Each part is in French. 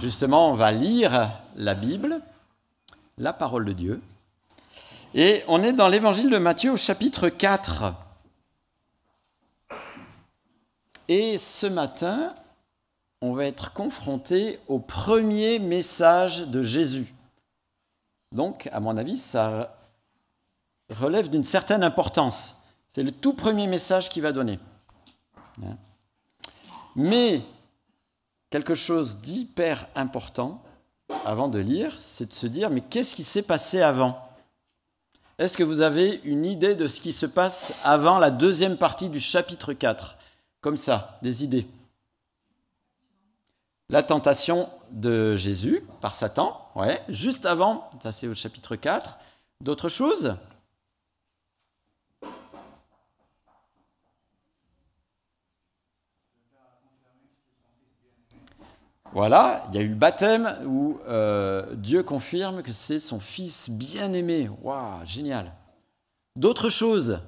Justement, on va lire la Bible, la parole de Dieu. Et on est dans l'évangile de Matthieu au chapitre 4. Et ce matin, on va être confronté au premier message de Jésus. Donc, à mon avis, ça relève d'une certaine importance. C'est le tout premier message qu'il va donner. Mais quelque chose d'hyper important, avant de lire, c'est de se dire, mais qu'est-ce qui s'est passé avant ? Est-ce que vous avez une idée de ce qui se passe avant la deuxième partie du chapitre 4 ? Comme ça, des idées. La tentation de Jésus par Satan, ouais, juste avant, ça c'est au chapitre 4. D'autres choses ? Voilà, il y a eu le baptême où Dieu confirme que c'est son fils bien-aimé. Waouh, génial. D'autres choses ?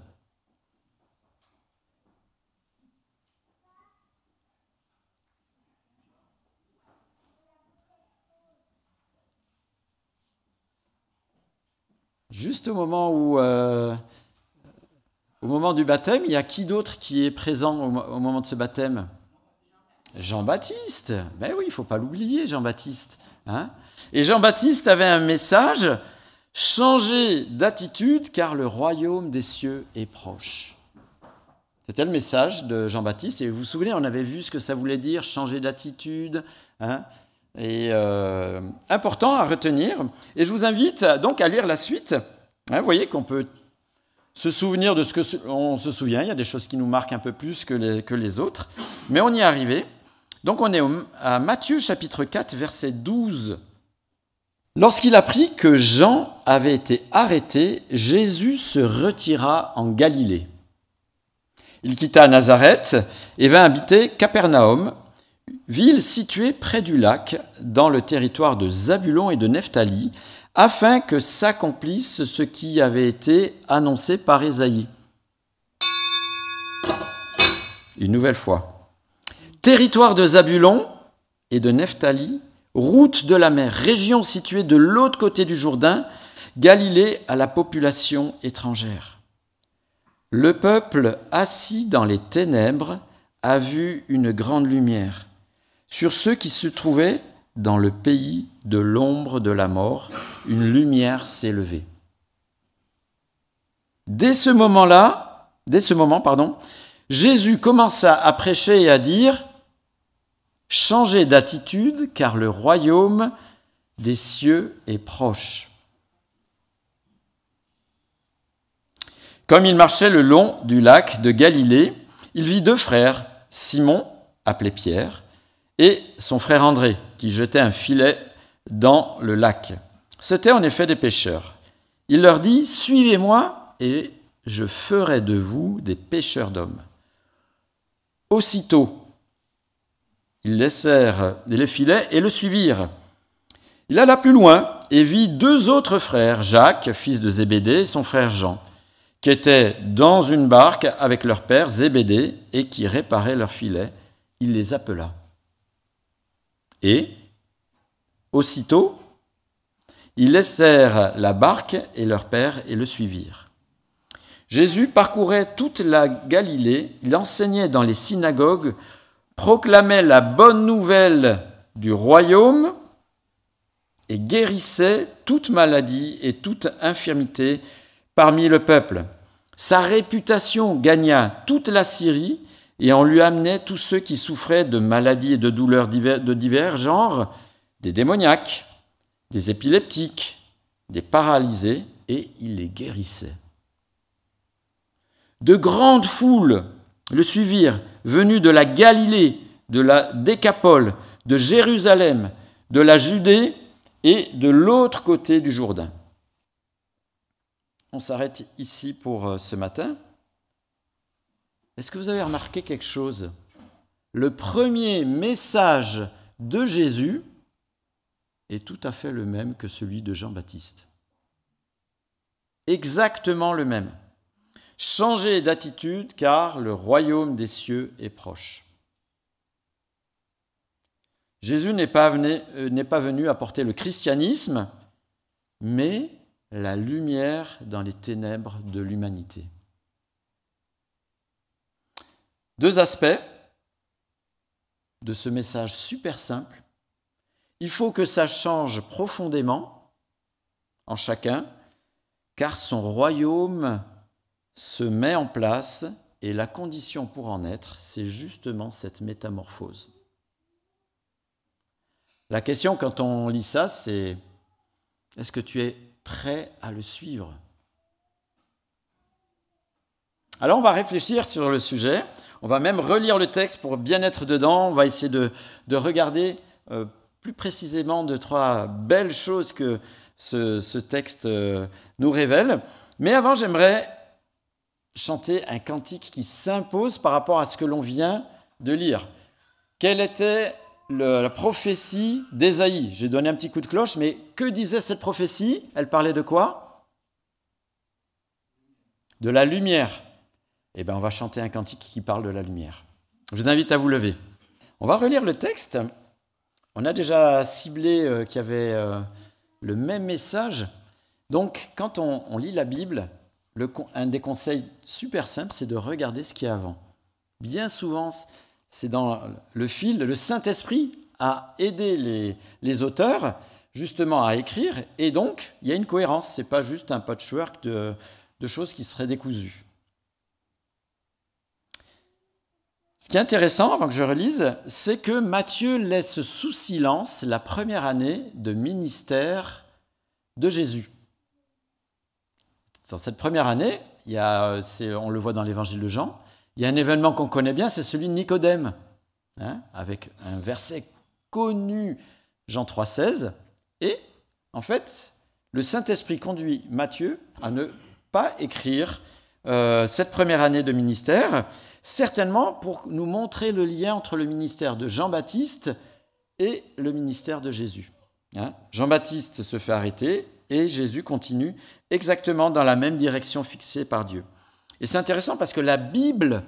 Juste au moment du baptême, il y a qui d'autre qui est présent au moment de ce baptême ? Jean-Baptiste. Ben oui, il ne faut pas l'oublier, Jean-Baptiste. Hein ? Et Jean-Baptiste avait un message, « Changez d'attitude car le royaume des cieux est proche ». C'était le message de Jean-Baptiste. Et vous vous souvenez, on avait vu ce que ça voulait dire, changer d'attitude. Hein ? Et important à retenir. Et je vous invite donc à lire la suite. Hein, vous voyez qu'on peut se souvenir de ce qu'on se souvient. Il y a des choses qui nous marquent un peu plus que les autres. Mais on y est arrivé. Donc on est à Matthieu chapitre 4, verset 12. Lorsqu'il apprit que Jean avait été arrêté, Jésus se retira en Galilée. Il quitta Nazareth et vint habiter Capernaum, ville située près du lac, dans le territoire de Zabulon et de Nephtali, afin que s'accomplisse ce qui avait été annoncé par Ésaïe. Une nouvelle fois. Territoire de Zabulon et de Nephtali, route de la mer, région située de l'autre côté du Jourdain, Galilée à la population étrangère. Le peuple assis dans les ténèbres a vu une grande lumière. Sur ceux qui se trouvaient dans le pays de l'ombre de la mort, une lumière s'est levée. Dès ce moment, Jésus commença à prêcher et à dire « Changez d'attitude, car le royaume des cieux est proche. » Comme il marchait le long du lac de Galilée, il vit deux frères, Simon, appelé Pierre, et son frère André, qui jetait un filet dans le lac. C'étaient en effet des pêcheurs. Il leur dit « Suivez-moi, et je ferai de vous des pêcheurs d'hommes. » Aussitôt, ils laissèrent les filets et le suivirent. Il alla plus loin et vit deux autres frères, Jacques, fils de Zébédée, et son frère Jean, qui étaient dans une barque avec leur père Zébédée et qui réparaient leurs filets. Il les appela. Et, aussitôt, ils laissèrent la barque et leur père et le suivirent. Jésus parcourait toute la Galilée, il enseignait dans les synagogues, proclamait la bonne nouvelle du royaume et guérissait toute maladie et toute infirmité parmi le peuple. Sa réputation gagna toute la Syrie et on lui amenait tous ceux qui souffraient de maladies et de douleurs de divers genres, des démoniaques, des épileptiques, des paralysés, et il les guérissait. De grandes foules le suivirent, venus de la Galilée, de la Décapole, de Jérusalem, de la Judée et de l'autre côté du Jourdain. On s'arrête ici pour ce matin. Est-ce que vous avez remarqué quelque chose ? Le premier message de Jésus est tout à fait le même que celui de Jean-Baptiste. Exactement le même. Changez d'attitude car le royaume des cieux est proche. Jésus n'est pas venu apporter le christianisme, mais la lumière dans les ténèbres de l'humanité. Deux aspects de ce message super simple. Il faut que ça change profondément en chacun, car son royaume se met en place et la condition pour en être, c'est justement cette métamorphose. La question quand on lit ça, c'est est-ce que tu es prêt à le suivre ? Alors on va réfléchir sur le sujet, on va même relire le texte pour bien être dedans, on va essayer de regarder plus précisément 2-3 belles choses que ce texte nous révèle. Mais avant, j'aimerais chanter un cantique qui s'impose par rapport à ce que l'on vient de lire. Quelle était la prophétie d'Ésaïe ? J'ai donné un petit coup de cloche, mais que disait cette prophétie ? Elle parlait de quoi ? De la lumière. Eh bien, on va chanter un cantique qui parle de la lumière. Je vous invite à vous lever. On va relire le texte. On a déjà ciblé qu'il y avait le même message. Donc, quand on lit la Bible, un des conseils super simples, c'est de regarder ce qui est avant. Bien souvent, c'est dans le fil, le Saint-Esprit a aidé les auteurs justement à écrire, et donc il y a une cohérence, ce n'est pas juste un patchwork de choses qui seraient décousues. Ce qui est intéressant, avant que je relise, c'est que Matthieu laisse sous silence la première année de ministère de Jésus. Dans cette première année, on le voit dans l'évangile de Jean, il y a un événement qu'on connaît bien, c'est celui de Nicodème, avec un verset connu, Jean 3,16. Et en fait, le Saint-Esprit conduit Matthieu à ne pas écrire cette première année de ministère, certainement pour nous montrer le lien entre le ministère de Jean-Baptiste et le ministère de Jésus. Jean-Baptiste se fait arrêter et Jésus continue exactement dans la même direction fixée par Dieu. Et c'est intéressant parce que la Bible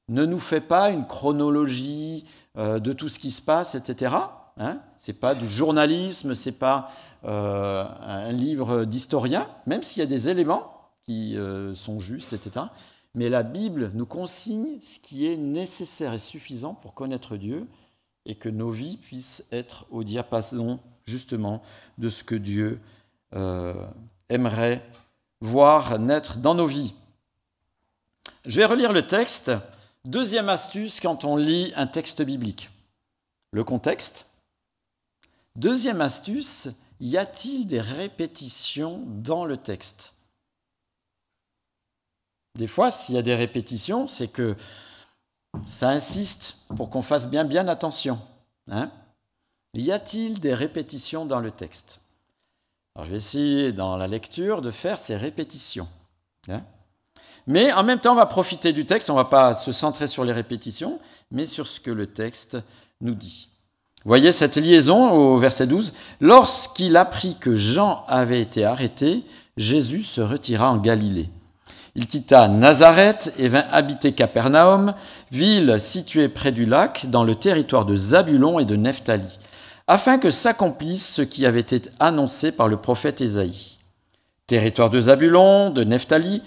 ne nous fait pas une chronologie de tout ce qui se passe, etc. Ce n'est pas du journalisme, ce n'est pas un livre d'historien, même s'il y a des éléments qui sont justes, etc. Mais la Bible nous consigne ce qui est nécessaire et suffisant pour connaître Dieu et que nos vies puissent être au diapason justement de ce que Dieu aimerait voir naître dans nos vies. Je vais relire le texte. Deuxième astuce quand on lit un texte biblique. Le contexte. Deuxième astuce, y a-t-il des répétitions dans le texte ? Des fois, s'il y a des répétitions, c'est que ça insiste pour qu'on fasse bien attention. Y a-t-il des répétitions dans le texte ? Alors, je vais essayer dans la lecture de faire ces répétitions. Mais en même temps, on va profiter du texte, on ne va pas se centrer sur les répétitions, mais sur ce que le texte nous dit. Vous voyez cette liaison au verset 12 ? Lorsqu'il apprit que Jean avait été arrêté, Jésus se retira en Galilée. Il quitta Nazareth et vint habiter Capernaum, ville située près du lac, dans le territoire de Zabulon et de Nephtali, afin que s'accomplisse ce qui avait été annoncé par le prophète Ésaïe. Territoire de Zabulon, de Nephtali,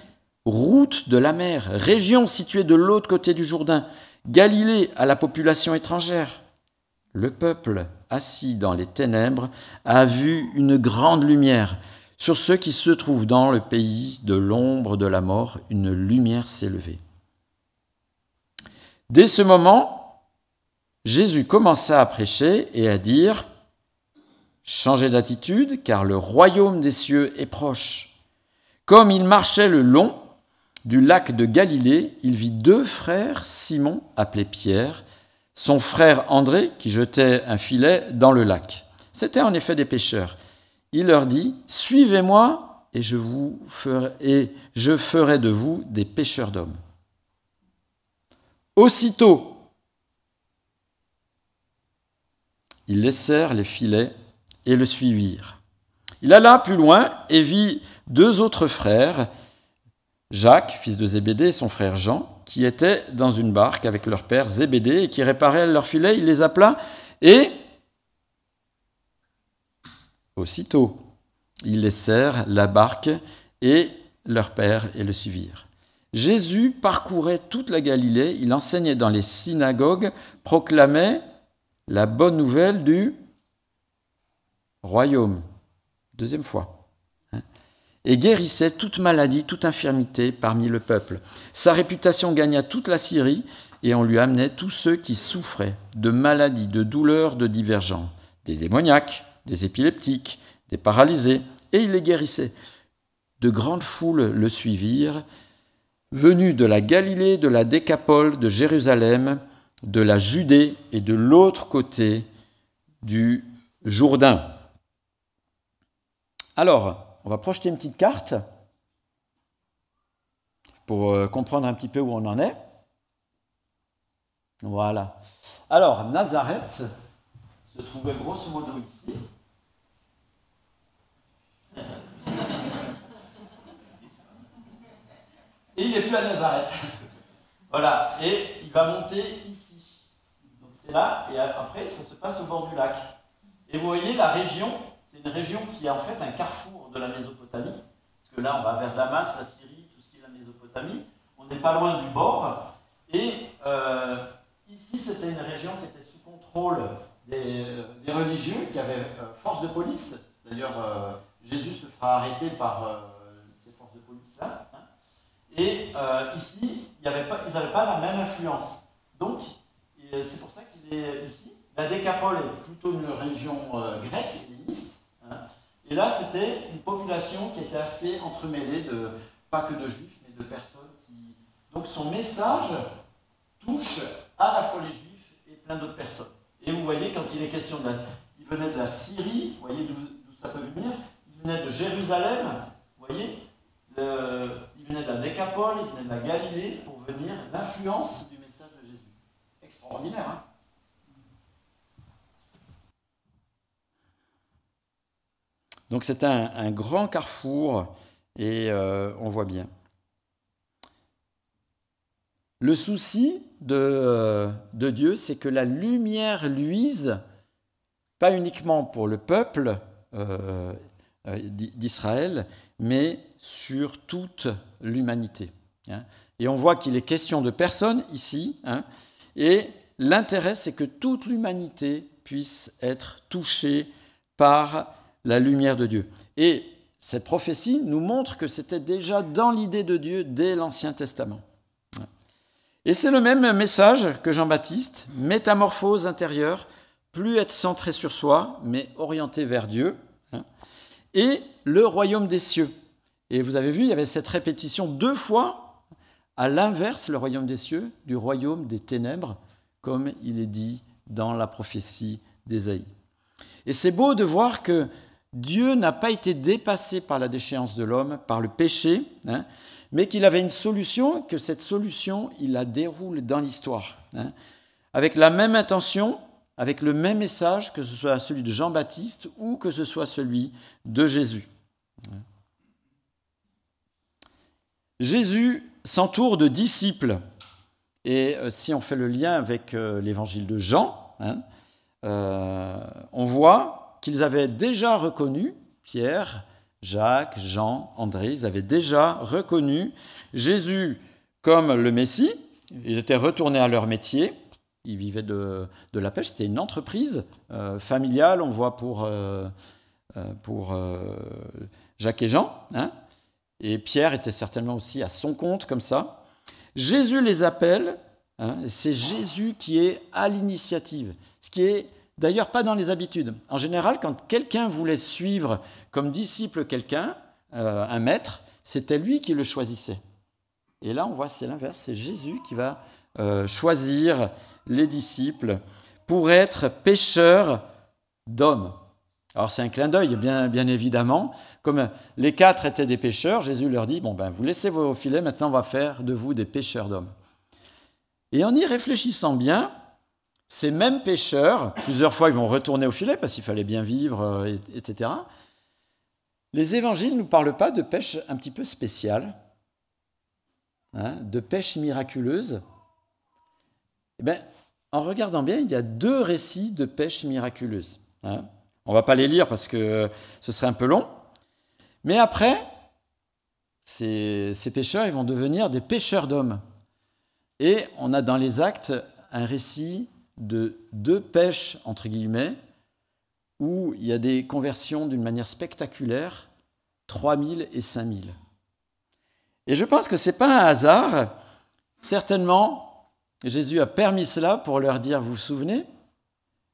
route de la mer, région située de l'autre côté du Jourdain, Galilée à la population étrangère. Le peuple, assis dans les ténèbres, a vu une grande lumière. Sur ceux qui se trouvent dans le pays de l'ombre de la mort, une lumière s'est levée. Dès ce moment, Jésus commença à prêcher et à dire « Changez d'attitude, car le royaume des cieux est proche. » Comme il marchait le long du lac de Galilée, il vit 2 frères, Simon, appelé Pierre, son frère André, qui jetait un filet dans le lac. C'étaient en effet des pêcheurs. Il leur dit « Suivez-moi et je ferai de vous des pêcheurs d'hommes. » Aussitôt, ils laissèrent les filets et le suivirent. Il alla plus loin et vit 2 autres frères, Jacques, fils de Zébédée, et son frère Jean, qui étaient dans une barque avec leur père Zébédée et qui réparaient leurs filets. Il les appela et Aussitôt, ils laissèrent la barque et leur père et le suivirent. Jésus parcourait toute la Galilée, il enseignait dans les synagogues, proclamait la bonne nouvelle du royaume, deuxième fois, et guérissait toute maladie, toute infirmité parmi le peuple. Sa réputation gagna toute la Syrie, et on lui amenait tous ceux qui souffraient de maladies, de douleurs de divers genres, des démoniaques, des épileptiques, des paralysés, et il les guérissait. De grandes foules le suivirent, venus de la Galilée, de la Décapole, de Jérusalem, de la Judée et de l'autre côté du Jourdain. Alors, on va projeter une petite carte pour comprendre un petit peu où on en est. Voilà. Alors, Nazareth se trouvait grosso modo ici. Et il n'est plus à Nazareth. Voilà. Et il va monter ici. Donc c'est là, et après, ça se passe au bord du lac. Et vous voyez, la région, c'est une région qui est en fait un carrefour de la Mésopotamie. Parce que là, on va vers Damas, la Syrie, tout ce qui est la Mésopotamie. On n'est pas loin du bord. Et ici, c'était une région qui était sous contrôle des religieux, qui avaient force de police. D'ailleurs, Jésus se fera arrêter par ces forces de police-là. Hein. Et ici, ils n'avaient pas la même influence. Donc, c'est pour ça qu'il est ici. La Décapole est plutôt une région grecque, helléniste. Hein. Et là, c'était une population qui était assez entremêlée, pas que de juifs, mais de personnes qui... Donc son message touche à la fois les juifs et plein d'autres personnes. Et vous voyez, quand il est question il venait de la Syrie, vous voyez d'où ça peut venir, il venait de Jérusalem, vous voyez, il venait de la Décapole, il venait de la Galilée, pour venir l'influence du message de Jésus. Extraordinaire, hein? Donc c'est un grand carrefour, et on voit bien. Le souci de Dieu, c'est que la lumière luise, pas uniquement pour le peuple d'Israël, mais sur toute l'humanité. Hein. Et on voit qu'il est question de personnes ici, hein, et l'intérêt, c'est que toute l'humanité puisse être touchée par la lumière de Dieu. Et cette prophétie nous montre que c'était déjà dans l'idée de Dieu dès l'Ancien Testament. Et c'est le même message que Jean-Baptiste, métamorphose intérieure, plus être centré sur soi, mais orienté vers Dieu, hein, et le royaume des cieux. Et vous avez vu, il y avait cette répétition 2 fois, à l'inverse, le royaume des cieux, du royaume des ténèbres, comme il est dit dans la prophétie d'Ésaïe. Et c'est beau de voir que Dieu n'a pas été dépassé par la déchéance de l'homme, par le péché, hein, mais qu'il avait une solution, que cette solution, il la déroule dans l'histoire, hein, avec la même intention, avec le même message, que ce soit celui de Jean-Baptiste ou que ce soit celui de Jésus. Jésus s'entoure de disciples, et si on fait le lien avec l'évangile de Jean, hein, on voit qu'ils avaient déjà reconnu Pierre, Jacques, Jean, André, ils avaient déjà reconnu Jésus comme le Messie. Ils étaient retournés à leur métier. Ils vivaient de la pêche. C'était une entreprise familiale, on voit pour Jacques et Jean. Hein. Et Pierre était certainement aussi à son compte, comme ça. Jésus les appelle. Hein, c'est Jésus qui est à l'initiative. Ce qui est d'ailleurs pas dans les habitudes. En général, quand quelqu'un voulait suivre comme disciple quelqu'un, un maître, c'était lui qui le choisissait. Et là, on voit, c'est l'inverse. C'est Jésus qui va choisir les disciples pour être pêcheurs d'hommes. Alors, c'est un clin d'œil, bien évidemment. Comme les 4 étaient des pêcheurs, Jésus leur dit, bon, ben, vous laissez vos filets, maintenant on va faire de vous des pêcheurs d'hommes. Et en y réfléchissant bien, ces mêmes pêcheurs, plusieurs fois ils vont retourner au filet parce qu'il fallait bien vivre, etc. Les évangiles ne nous parlent pas de pêche un petit peu spéciale, hein, de pêche miraculeuse. Eh bien, en regardant bien, il y a 2 récits de pêche miraculeuse. Hein. On ne va pas les lire parce que ce serait un peu long. Mais après, ces pêcheurs, ils vont devenir des pêcheurs d'hommes. Et on a dans les Actes un récit de 2 pêches, entre guillemets, où il y a des conversions d'une manière spectaculaire, 3000 et 5000. Et je pense que ce n'est pas un hasard. Certainement, Jésus a permis cela pour leur dire, vous vous souvenez,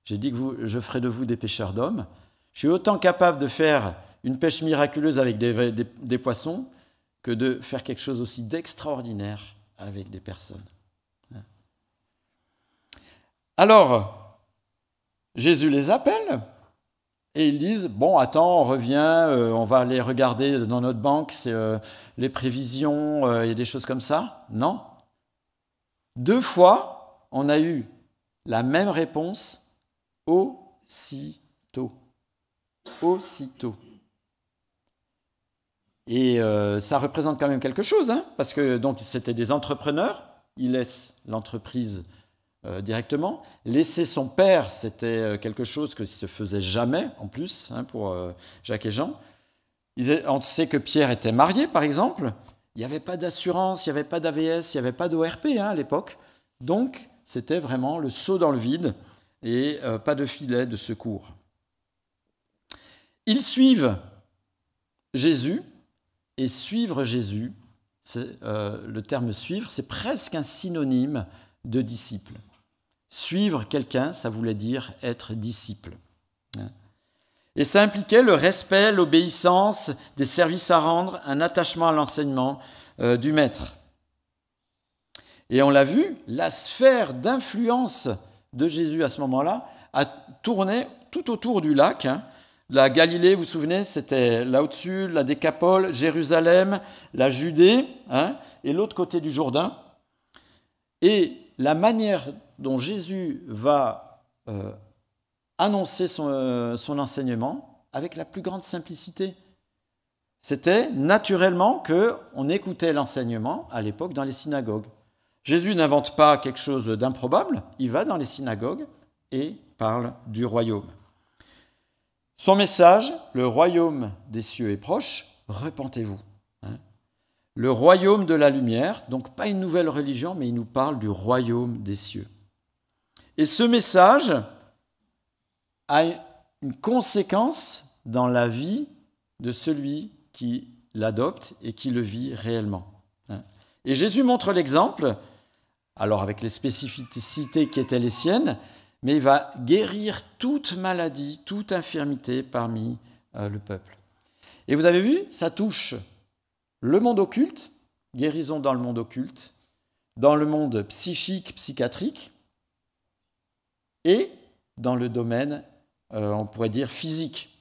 j'ai dit que je ferai de vous des pêcheurs d'hommes. Je suis autant capable de faire une pêche miraculeuse avec des poissons que de faire quelque chose aussi d'extraordinaire avec des personnes. Alors, Jésus les appelle et ils disent, bon, attends, on revient, on va aller regarder dans notre banque les prévisions, il y a des choses comme ça. Non. 2 fois, on a eu la même réponse aussitôt. Aussitôt. Et ça représente quand même quelque chose, hein, parce que donc c'était des entrepreneurs, ils laissent l'entreprise directement. Laisser son père, c'était quelque chose que se faisait jamais, en plus, hein, pour Jacques et Jean. On sait que Pierre était marié, par exemple. Il n'y avait pas d'assurance, il n'y avait pas d'AVS, il n'y avait pas d'ORP à l'époque. Donc, c'était vraiment le saut dans le vide et pas de filet de secours. Ils suivent Jésus, et suivre Jésus, le terme suivre, c'est presque un synonyme de disciple. Suivre quelqu'un, ça voulait dire être disciple. Et ça impliquait le respect, l'obéissance, des services à rendre, un attachement à l'enseignement du maître. Et on l'a vu, la sphère d'influence de Jésus à ce moment-là a tourné tout autour du lac. La Galilée, vous vous souvenez, c'était là au-dessus, la Décapole, Jérusalem, la Judée, et l'autre côté du Jourdain. Et la manière dont Jésus va annoncer son enseignement, avec la plus grande simplicité, c'était naturellement qu'on écoutait l'enseignement à l'époque dans les synagogues. Jésus n'invente pas quelque chose d'improbable, il va dans les synagogues et parle du royaume. Son message, le royaume des cieux est proche, repentez-vous. Le royaume de la lumière, donc pas une nouvelle religion, mais il nous parle du royaume des cieux. Et ce message a une conséquence dans la vie de celui qui l'adopte et qui le vit réellement. Et Jésus montre l'exemple, alors avec les spécificités qui étaient les siennes, mais il va guérir toute maladie, toute infirmité parmi le peuple. Et vous avez vu, ça touche le monde occulte, guérison dans le monde occulte, dans le monde psychique, psychiatrique, et dans le domaine, on pourrait dire, physique.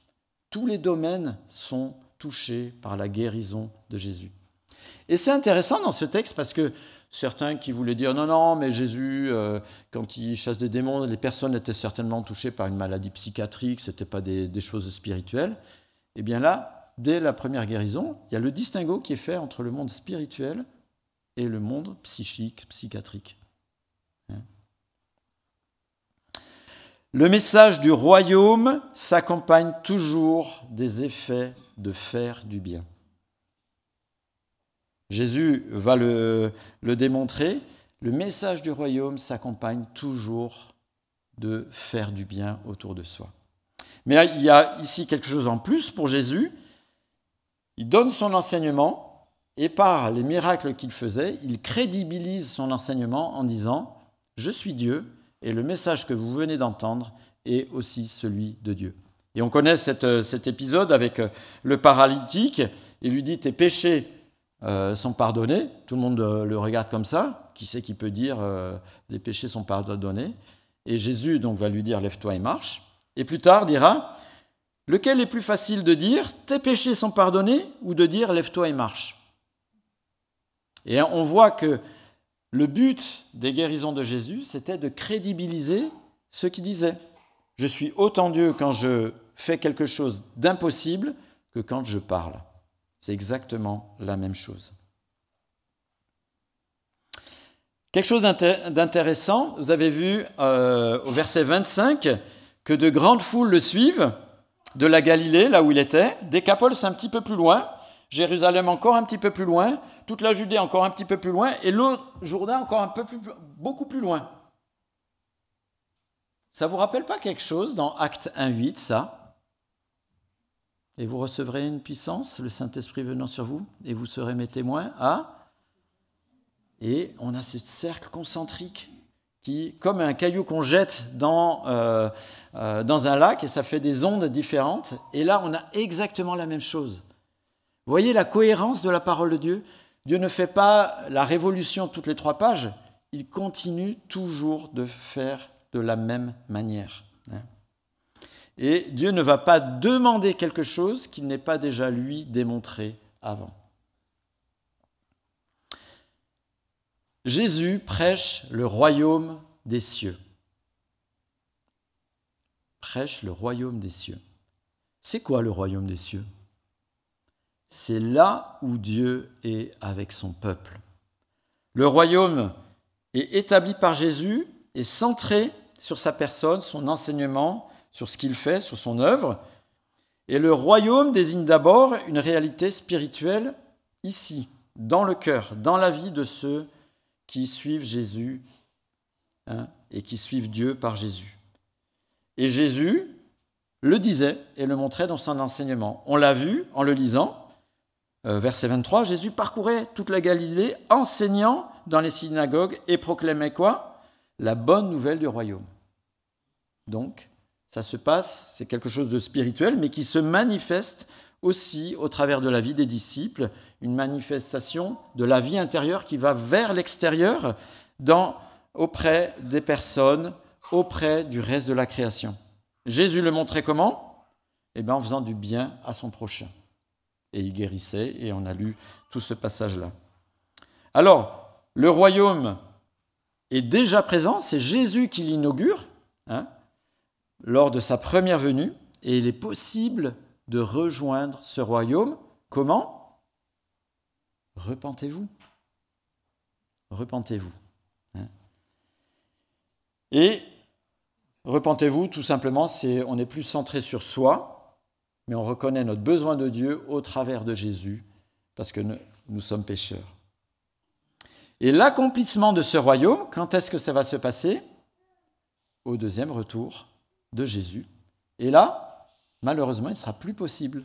Tous les domaines sont touchés par la guérison de Jésus. Et c'est intéressant dans ce texte parce que certains qui voulaient dire non, mais Jésus, quand il chasse des démons, les personnes étaient certainement touchées par une maladie psychiatrique, ce n'était pas des choses spirituelles. Eh bien là, dès la première guérison, il y a le distinguo qui est fait entre le monde spirituel et le monde psychique, psychiatrique. Le message du royaume s'accompagne toujours des effets de faire du bien. Jésus va le démontrer, le message du royaume s'accompagne toujours de faire du bien autour de soi. Mais il y a ici quelque chose en plus pour Jésus. Il donne son enseignement et par les miracles qu'il faisait, il crédibilise son enseignement en disant « Je suis Dieu et le message que vous venez d'entendre est aussi celui de Dieu. » Et on connaît cet épisode avec le paralytique. Il lui dit « Tes péchés sont pardonnés ». Tout le monde le regarde comme ça. Qui c'est qui peut dire « Les péchés sont pardonnés » Et Jésus donc va lui dire « Lève-toi et marche ». Et plus tard dira « Lequel est plus facile de dire « Tes péchés sont pardonnés » ou de dire « Lève-toi et marche ». Et on voit que le but des guérisons de Jésus, c'était de crédibiliser ce qu'il disait. Je suis autant Dieu quand je fais quelque chose d'impossible que quand je parle. C'est exactement la même chose. Quelque chose d'intéressant, vous avez vu au verset 25 que de grandes foules le suivent. de la Galilée, là où il était, Décapole, c'est un petit peu plus loin, Jérusalem encore un petit peu plus loin, toute la Judée encore un petit peu plus loin, et le Jourdain encore beaucoup plus loin. Ça ne vous rappelle pas quelque chose dans Actes 1,8, ça? Et vous recevrez une puissance, le Saint-Esprit venant sur vous, et vous serez mes témoins. Et on a ce cercle concentrique qui, comme un caillou qu'on jette dans un lac, et ça fait des ondes différentes. Et là, on a exactement la même chose. Vous voyez la cohérence de la parole de Dieu? Dieu ne fait pas la révolution toutes les 3 pages, il continue toujours de faire de la même manière. Et Dieu ne va pas demander quelque chose qu'il n'ait pas déjà lui démontré avant. Jésus prêche le royaume des cieux. Prêche le royaume des cieux. C'est quoi le royaume des cieux? C'est là où Dieu est avec son peuple. Le royaume est établi par Jésus et centré sur sa personne, son enseignement, sur ce qu'il fait, sur son œuvre. Et le royaume désigne d'abord une réalité spirituelle ici, dans le cœur, dans la vie de ceux qui suivent Jésus et qui suivent Dieu par Jésus. Et Jésus le disait et le montrait dans son enseignement. On l'a vu en le lisant. Verset 23, Jésus parcourait toute la Galilée, enseignant dans les synagogues et proclamait quoi? La bonne nouvelle du royaume. Donc, ça se passe, c'est quelque chose de spirituel, mais qui se manifeste aussi au travers de la vie des disciples, une manifestation de la vie intérieure qui va vers l'extérieur, auprès des personnes, auprès du reste de la création. Jésus le montrait comment? En faisant du bien à son prochain. Et il guérissait, et on a lu tout ce passage-là. Alors, le royaume est déjà présent, c'est Jésus qui l'inaugure, lors de sa première venue, et il est possible de rejoindre ce royaume. Comment? Repentez-vous. Repentez-vous. Et repentez-vous, tout simplement, on n'est plus centré sur soi, mais on reconnaît notre besoin de Dieu au travers de Jésus, parce que nous sommes pécheurs. Et l'accomplissement de ce royaume, quand est-ce que ça va se passer? Au deuxième retour de Jésus. Et là, malheureusement, il ne sera plus possible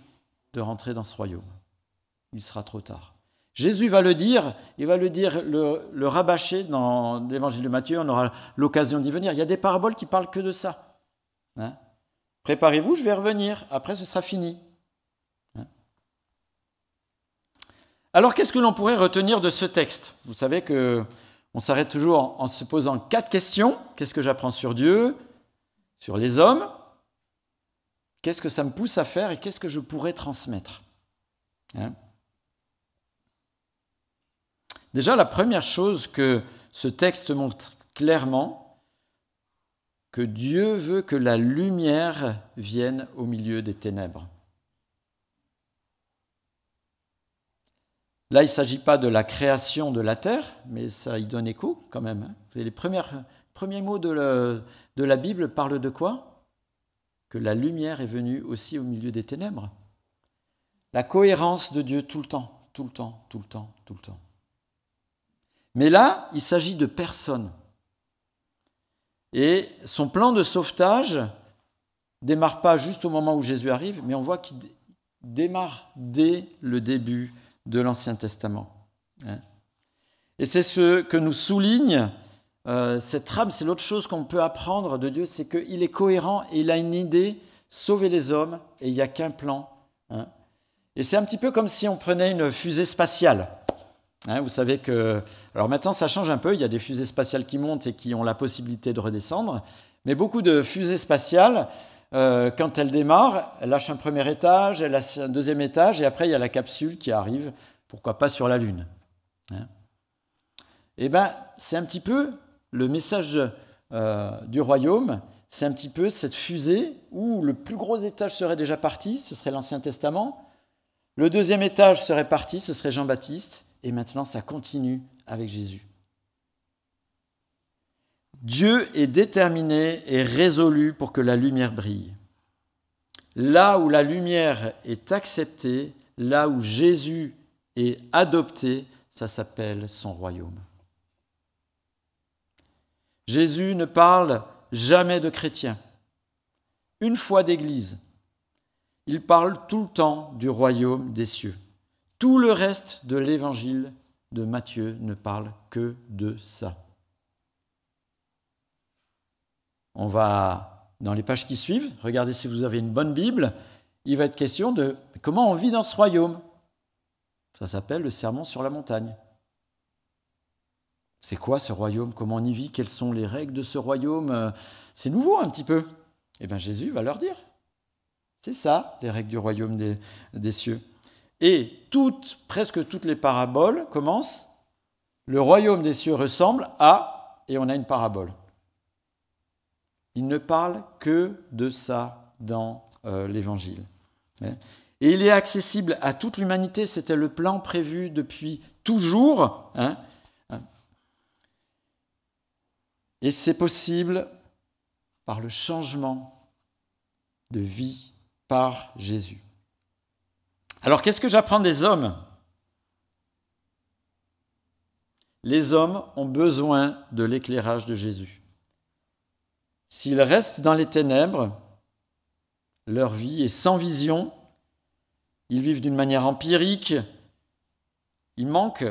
de rentrer dans ce royaume. Il sera trop tard. Jésus va le dire, il va le rabâcher dans l'évangile de Matthieu, on aura l'occasion d'y venir. Il y a des paraboles qui parlent que de ça. Préparez-vous, je vais revenir, après ce sera fini. Alors, qu'est-ce que l'on pourrait retenir de ce texte? Vous savez qu'on s'arrête toujours en se posant 4 questions. Qu'est-ce que j'apprends sur Dieu, sur les hommes? Qu'est-ce que ça me pousse à faire et qu'est-ce que je pourrais transmettre? Déjà, la première chose que ce texte montre clairement, que Dieu veut que la lumière vienne au milieu des ténèbres. Là, il ne s'agit pas de la création de la terre, mais ça y donne écho quand même. Les premiers mots de la Bible parlent de quoi? Que la lumière est venue aussi au milieu des ténèbres. La cohérence de Dieu tout le temps, tout le temps, tout le temps, tout le temps. Mais là, il s'agit de personnes. Et son plan de sauvetage ne démarre pas juste au moment où Jésus arrive, mais on voit qu'il démarre dès le début de l'Ancien Testament. Et c'est ce que nous souligne cette trame, c'est l'autre chose qu'on peut apprendre de Dieu, c'est qu'il est cohérent et il a une idée, sauver les hommes, et il n'y a qu'un plan. Et c'est un petit peu comme si on prenait une fusée spatiale. Vous savez que... Alors maintenant, ça change un peu. Il y a des fusées spatiales qui montent et qui ont la possibilité de redescendre. Mais beaucoup de fusées spatiales, quand elles démarrent, elles lâchent un premier étage, elles lâchent un deuxième étage, et après, il y a la capsule qui arrive, pourquoi pas sur la Lune. C'est un petit peu le message du royaume. C'est un petit peu cette fusée où le plus gros étage serait déjà parti, ce serait l'Ancien Testament. Le deuxième étage serait parti, ce serait Jean-Baptiste. Et maintenant, ça continue avec Jésus. Dieu est déterminé et résolu pour que la lumière brille. Là où la lumière est acceptée, là où Jésus est adopté, ça s'appelle son royaume. Jésus ne parle jamais de chrétiens. Une fois d'église, il parle tout le temps du royaume des cieux. Tout le reste de l'évangile de Matthieu ne parle que de ça. On va, dans les pages qui suivent, regardez si vous avez une bonne Bible, il va être question de comment on vit dans ce royaume. Ça s'appelle le sermon sur la montagne. C'est quoi ce royaume? Comment on y vit? Quelles sont les règles de ce royaume? C'est nouveau un petit peu. Eh bien Jésus va leur dire. C'est ça, les règles du royaume des cieux. Et presque toutes les paraboles commencent. Le royaume des cieux ressemble à, et on a une parabole. Il ne parle que de ça dans l'Évangile. Et il est accessible à toute l'humanité, c'était le plan prévu depuis toujours. Et c'est possible par le changement de vie par Jésus. Alors qu'est-ce que j'apprends des hommes? Les hommes ont besoin de l'éclairage de Jésus. S'ils restent dans les ténèbres, leur vie est sans vision, ils vivent d'une manière empirique, il manque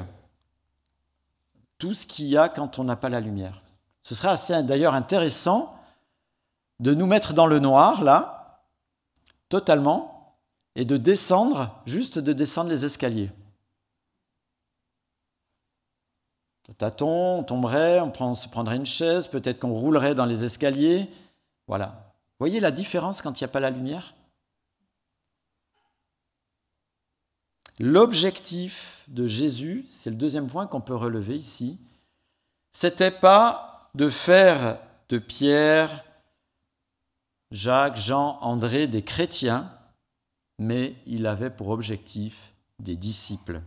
tout ce qu'il y a quand on n'a pas la lumière. Ce serait assez d'ailleurs intéressant de nous mettre dans le noir, là, totalement, et de descendre, juste de descendre les escaliers. Tâton, on tomberait, on se prendrait une chaise, peut-être qu'on roulerait dans les escaliers. Voilà. Voyez la différence quand il n'y a pas la lumière? L'objectif de Jésus, c'est le deuxième point qu'on peut relever ici, c'était pas de faire de Pierre, Jacques, Jean, André des chrétiens, mais il avait pour objectif des disciples.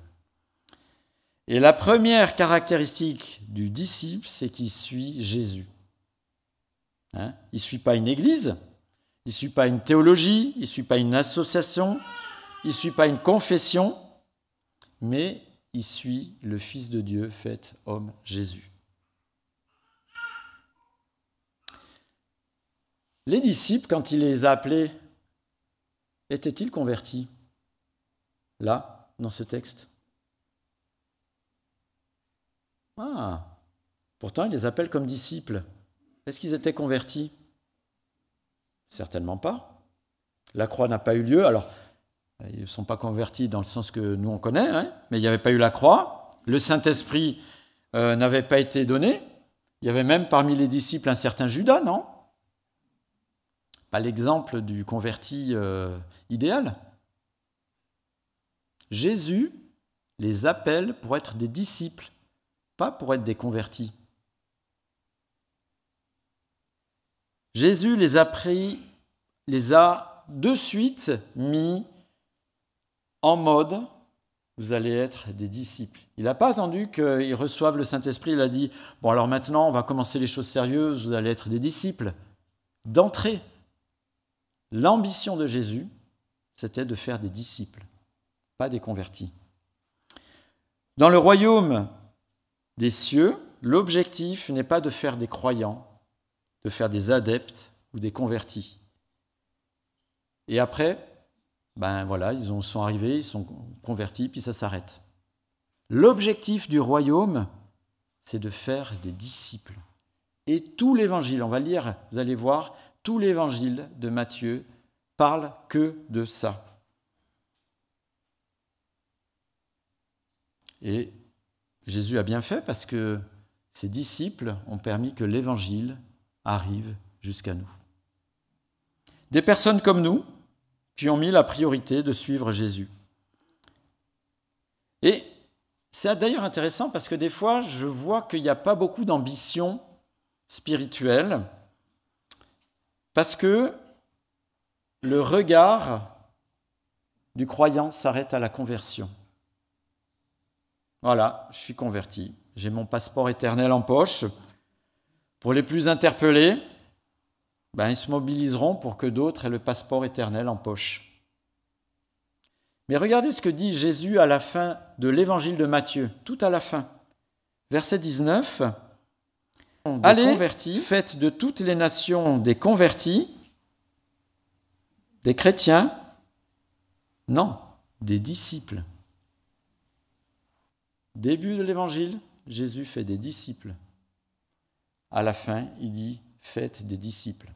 Et la première caractéristique du disciple, c'est qu'il suit Jésus. Il ne suit pas une église, il ne suit pas une théologie, il ne suit pas une association, il ne suit pas une confession, mais il suit le Fils de Dieu fait homme, Jésus. Les disciples, quand il les a appelés, étaient-ils convertis? Là, dans ce texte. Pourtant, il les appelle comme disciples. Est-ce qu'ils étaient convertis? Certainement pas. La croix n'a pas eu lieu. Alors, ils ne sont pas convertis dans le sens que nous on connaît, mais il n'y avait pas eu la croix. Le Saint-Esprit n'avait pas été donné. Il y avait même parmi les disciples un certain Judas, non? Pas l'exemple du converti idéal. Jésus les appelle pour être des disciples, pas pour être des convertis. Jésus les a de suite mis en mode « vous allez être des disciples ». Il n'a pas attendu qu'ils reçoivent le Saint-Esprit, il a dit « bon alors maintenant on va commencer les choses sérieuses, vous allez être des disciples ». D'entrée, l'ambition de Jésus, c'était de faire des disciples, pas des convertis. Dans le royaume des cieux, l'objectif n'est pas de faire des croyants, de faire des adeptes ou des convertis. Et après, ils sont arrivés, ils sont convertis, puis ça s'arrête. L'objectif du royaume, c'est de faire des disciples. Et tout l'évangile, on va lire, vous allez voir, tout l'évangile de Matthieu parle que de ça. Et Jésus a bien fait parce que ses disciples ont permis que l'évangile arrive jusqu'à nous. Des personnes comme nous qui ont mis la priorité de suivre Jésus. Et c'est d'ailleurs intéressant parce que des fois, je vois qu'il n'y a pas beaucoup d'ambition spirituelle parce que le regard du croyant s'arrête à la conversion. Voilà, je suis converti, j'ai mon passeport éternel en poche. Pour les plus interpellés, ils se mobiliseront pour que d'autres aient le passeport éternel en poche. Mais regardez ce que dit Jésus à la fin de l'évangile de Matthieu, tout à la fin. Verset 19. Allez, faites de toutes les nations des convertis, des chrétiens, non, des disciples. Début de l'évangile, Jésus fait des disciples. À la fin, il dit « faites des disciples ».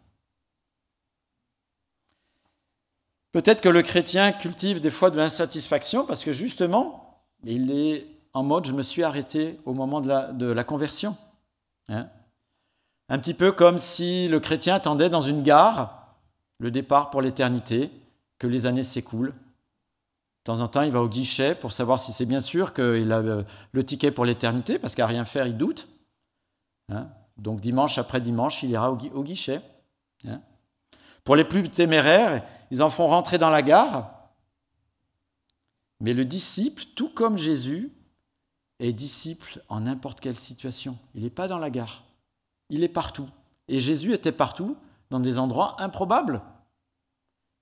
Peut-être que le chrétien cultive des fois de l'insatisfaction parce que justement, il est en mode « je me suis arrêté au moment de la conversion ». Un petit peu comme si le chrétien attendait dans une gare le départ pour l'éternité, que les années s'écoulent. De temps en temps, il va au guichet pour savoir si c'est bien sûr qu'il a le ticket pour l'éternité, parce qu'à rien faire, il doute. Donc dimanche après dimanche, il ira au guichet. Pour les plus téméraires, ils en feront rentrer dans la gare. Mais le disciple, tout comme Jésus, est disciple en n'importe quelle situation. Il n'est pas dans la gare. Il est partout. Et Jésus était partout, dans des endroits improbables.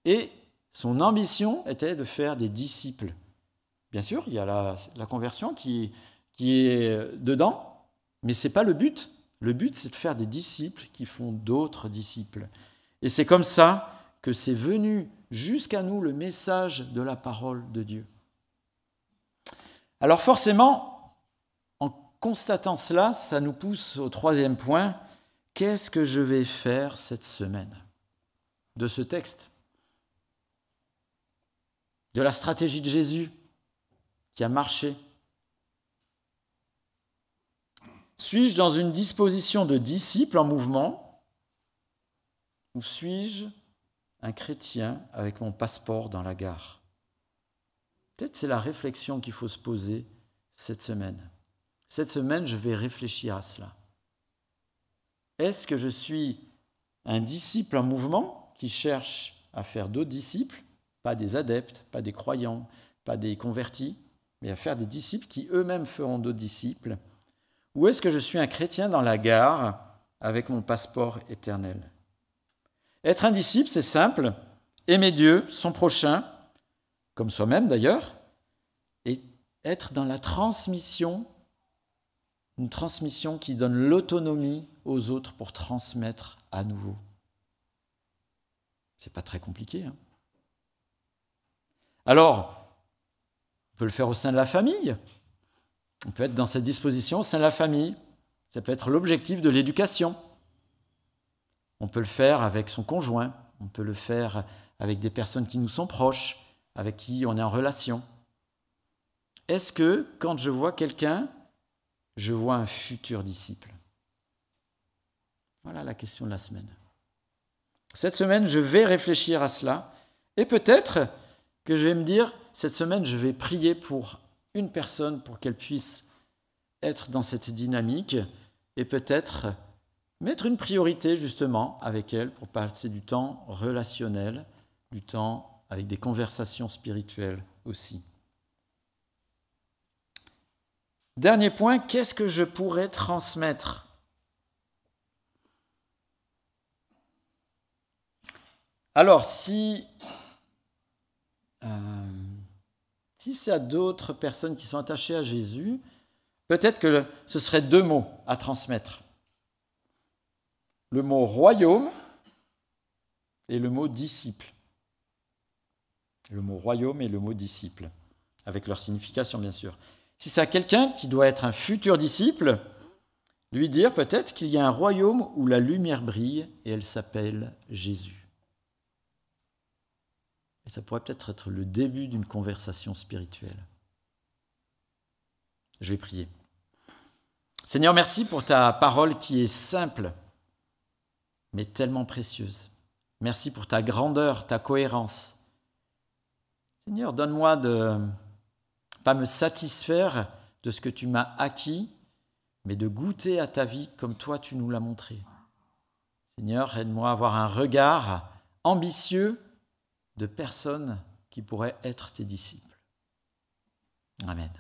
Et son ambition était de faire des disciples. Bien sûr, il y a la conversion qui est dedans, mais ce n'est pas le but. Le but, c'est de faire des disciples qui font d'autres disciples. Et c'est comme ça que c'est venu jusqu'à nous le message de la parole de Dieu. Alors forcément, en constatant cela, ça nous pousse au troisième point. Qu'est-ce que je vais faire cette semaine de ce texte ? De la stratégie de Jésus qui a marché. Suis-je dans une disposition de disciple en mouvement ou suis-je un chrétien avec mon passeport dans la gare ? Peut-être c'est la réflexion qu'il faut se poser cette semaine. Cette semaine, je vais réfléchir à cela. Est-ce que je suis un disciple en mouvement qui cherche à faire d'autres disciples ? Pas des adeptes, pas des croyants, pas des convertis, mais à faire des disciples qui eux-mêmes feront d'autres disciples. Ou est-ce que je suis un chrétien dans la gare avec mon passeport éternel ? Être un disciple, c'est simple. Aimer Dieu, son prochain, comme soi-même d'ailleurs, et être dans la transmission, une transmission qui donne l'autonomie aux autres pour transmettre à nouveau. C'est pas très compliqué, Alors, on peut le faire au sein de la famille. On peut être dans cette disposition au sein de la famille. Ça peut être l'objectif de l'éducation. On peut le faire avec son conjoint. On peut le faire avec des personnes qui nous sont proches, avec qui on est en relation. Est-ce que, quand je vois quelqu'un, je vois un futur disciple ? Voilà la question de la semaine. Cette semaine, je vais réfléchir à cela. Et peut-être que je vais me dire, cette semaine, je vais prier pour une personne pour qu'elle puisse être dans cette dynamique et peut-être mettre une priorité justement avec elle pour passer du temps relationnel, du temps avec des conversations spirituelles aussi. Dernier point, qu'est-ce que je pourrais transmettre ? Alors, si c'est à d'autres personnes qui sont attachées à Jésus, peut-être que ce serait 2 mots à transmettre. Le mot royaume et le mot disciple. Le mot royaume et le mot disciple, avec leur signification bien sûr. Si c'est à quelqu'un qui doit être un futur disciple, lui dire peut-être qu'il y a un royaume où la lumière brille et elle s'appelle Jésus. Et ça pourrait peut-être être le début d'une conversation spirituelle. Je vais prier. Seigneur, merci pour ta parole qui est simple, mais tellement précieuse. Merci pour ta grandeur, ta cohérence. Seigneur, donne-moi de ne pas me satisfaire de ce que tu m'as acquis, mais de goûter à ta vie comme toi tu nous l'as montré. Seigneur, aide-moi à avoir un regard ambitieux de personnes qui pourraient être tes disciples. Amen.